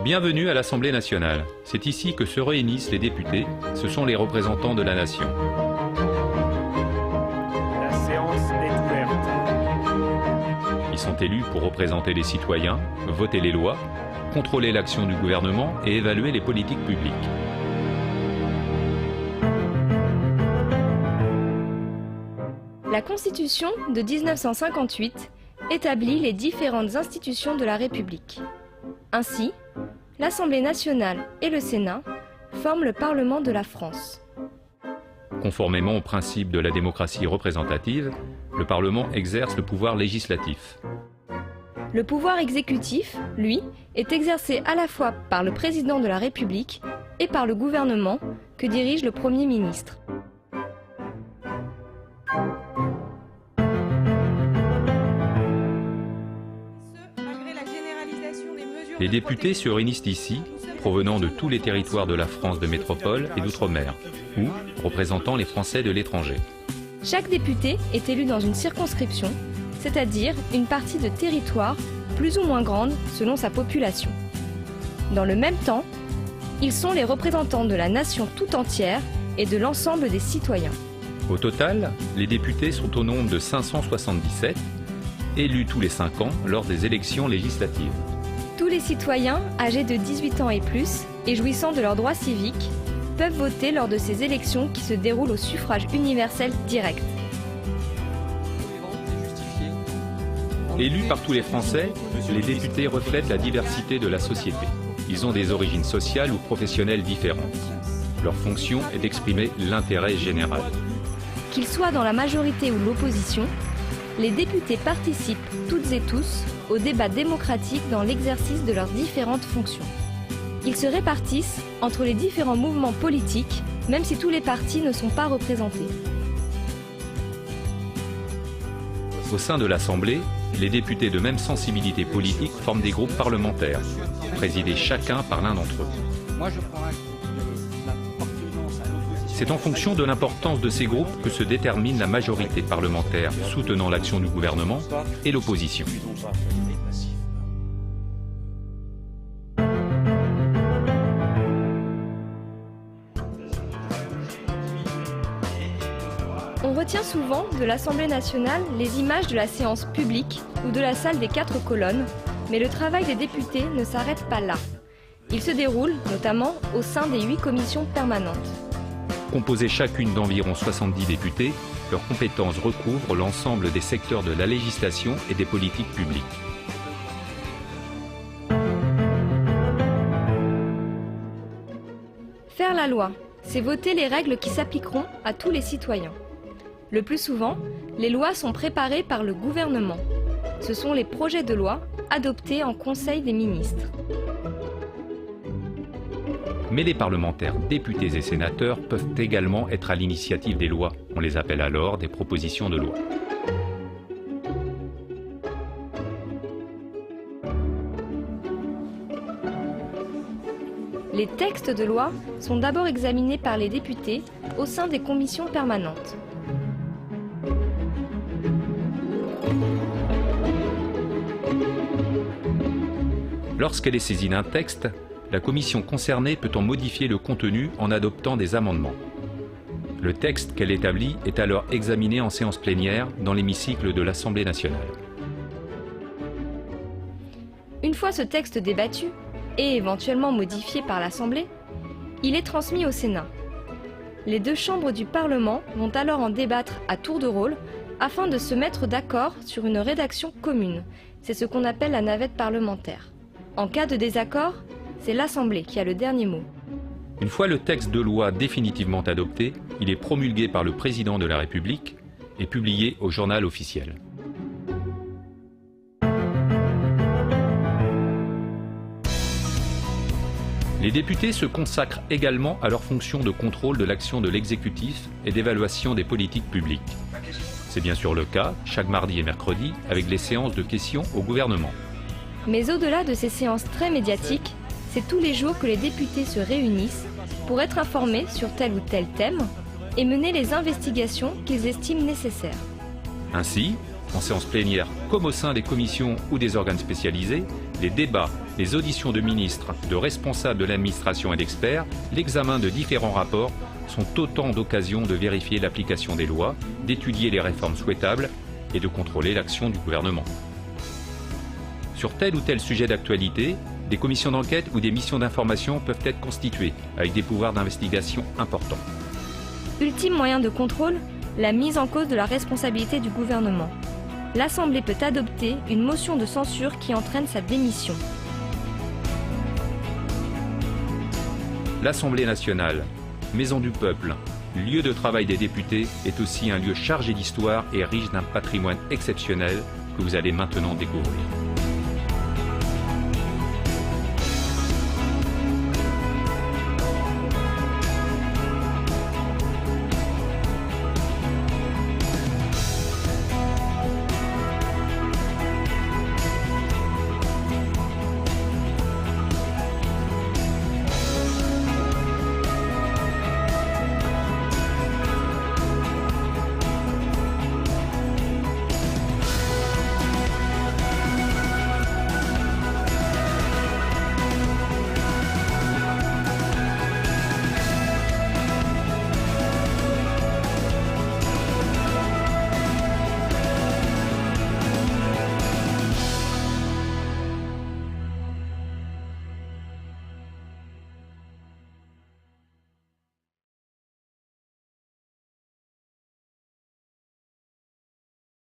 Bienvenue à l'Assemblée nationale. C'est ici que se réunissent les députés. Ce sont les représentants de la nation. La séance est ouverte. Ils sont élus pour représenter les citoyens, voter les lois, contrôler l'action du gouvernement et évaluer les politiques publiques. La Constitution de 1958 établit les différentes institutions de la République. Ainsi, l'Assemblée nationale et le Sénat forment le Parlement de la France. Conformément au principe de la démocratie représentative, le Parlement exerce le pouvoir législatif. Le pouvoir exécutif, lui, est exercé à la fois par le président de la République et par le gouvernement que dirige le Premier ministre. Les députés se réunissent ici, provenant de tous les territoires de la France de métropole et d'outre-mer, ou représentant les Français de l'étranger. Chaque député est élu dans une circonscription, c'est-à-dire une partie de territoire plus ou moins grande selon sa population. Dans le même temps, ils sont les représentants de la nation tout entière et de l'ensemble des citoyens. Au total, les députés sont au nombre de 577, élus tous les 5 ans lors des élections législatives. Tous les citoyens âgés de 18 ans et plus et jouissant de leurs droits civiques peuvent voter lors de ces élections qui se déroulent au suffrage universel direct. Élus par tous les Français, les députés reflètent la diversité de la société. Ils ont des origines sociales ou professionnelles différentes. Leur fonction est d'exprimer l'intérêt général. Qu'ils soient dans la majorité ou l'opposition, les députés participent toutes et tous au débat démocratique dans l'exercice de leurs différentes fonctions. Ils se répartissent entre les différents mouvements politiques, même si tous les partis ne sont pas représentés. Au sein de l'Assemblée, les députés de même sensibilité politique forment des groupes parlementaires, présidés chacun par l'un d'entre eux. C'est en fonction de l'importance de ces groupes que se détermine la majorité parlementaire soutenant l'action du gouvernement et l'opposition. On retient souvent de l'Assemblée nationale les images de la séance publique ou de la salle des 4 colonnes, mais le travail des députés ne s'arrête pas là. Il se déroule notamment au sein des 8 commissions permanentes. Composées chacune d'environ 70 députés, leurs compétences recouvrent l'ensemble des secteurs de la législation et des politiques publiques. Faire la loi, c'est voter les règles qui s'appliqueront à tous les citoyens. Le plus souvent, les lois sont préparées par le gouvernement. Ce sont les projets de loi adoptés en Conseil des ministres. Mais les parlementaires, députés et sénateurs peuvent également être à l'initiative des lois. On les appelle alors des propositions de loi. Les textes de loi sont d'abord examinés par les députés au sein des commissions permanentes. Lorsqu'elle est saisie d'un texte, la commission concernée peut en modifier le contenu en adoptant des amendements. Le texte qu'elle établit est alors examiné en séance plénière dans l'hémicycle de l'Assemblée nationale. Une fois ce texte débattu et éventuellement modifié par l'Assemblée, il est transmis au Sénat. Les 2 chambres du Parlement vont alors en débattre à tour de rôle afin de se mettre d'accord sur une rédaction commune. C'est ce qu'on appelle la navette parlementaire. En cas de désaccord, c'est l'Assemblée qui a le dernier mot. Une fois le texte de loi définitivement adopté, il est promulgué par le président de la République et publié au journal officiel. Les députés se consacrent également à leur fonction de contrôle de l'action de l'exécutif et d'évaluation des politiques publiques. C'est bien sûr le cas chaque mardi et mercredi avec les séances de questions au gouvernement. Mais au-delà de ces séances très médiatiques, c'est tous les jours que les députés se réunissent pour être informés sur tel ou tel thème et mener les investigations qu'ils estiment nécessaires. Ainsi, en séance plénière comme au sein des commissions ou des organes spécialisés, les débats les auditions de ministres, de responsables de l'administration et d'experts, l'examen de différents rapports sont autant d'occasions de vérifier l'application des lois, d'étudier les réformes souhaitables et de contrôler l'action du gouvernement. Sur tel ou tel sujet d'actualité, des commissions d'enquête ou des missions d'information peuvent être constituées, avec des pouvoirs d'investigation importants. Ultime moyen de contrôle, la mise en cause de la responsabilité du gouvernement. L'Assemblée peut adopter une motion de censure qui entraîne sa démission. L'Assemblée nationale, maison du peuple, lieu de travail des députés, est aussi un lieu chargé d'histoire et riche d'un patrimoine exceptionnel que vous allez maintenant découvrir.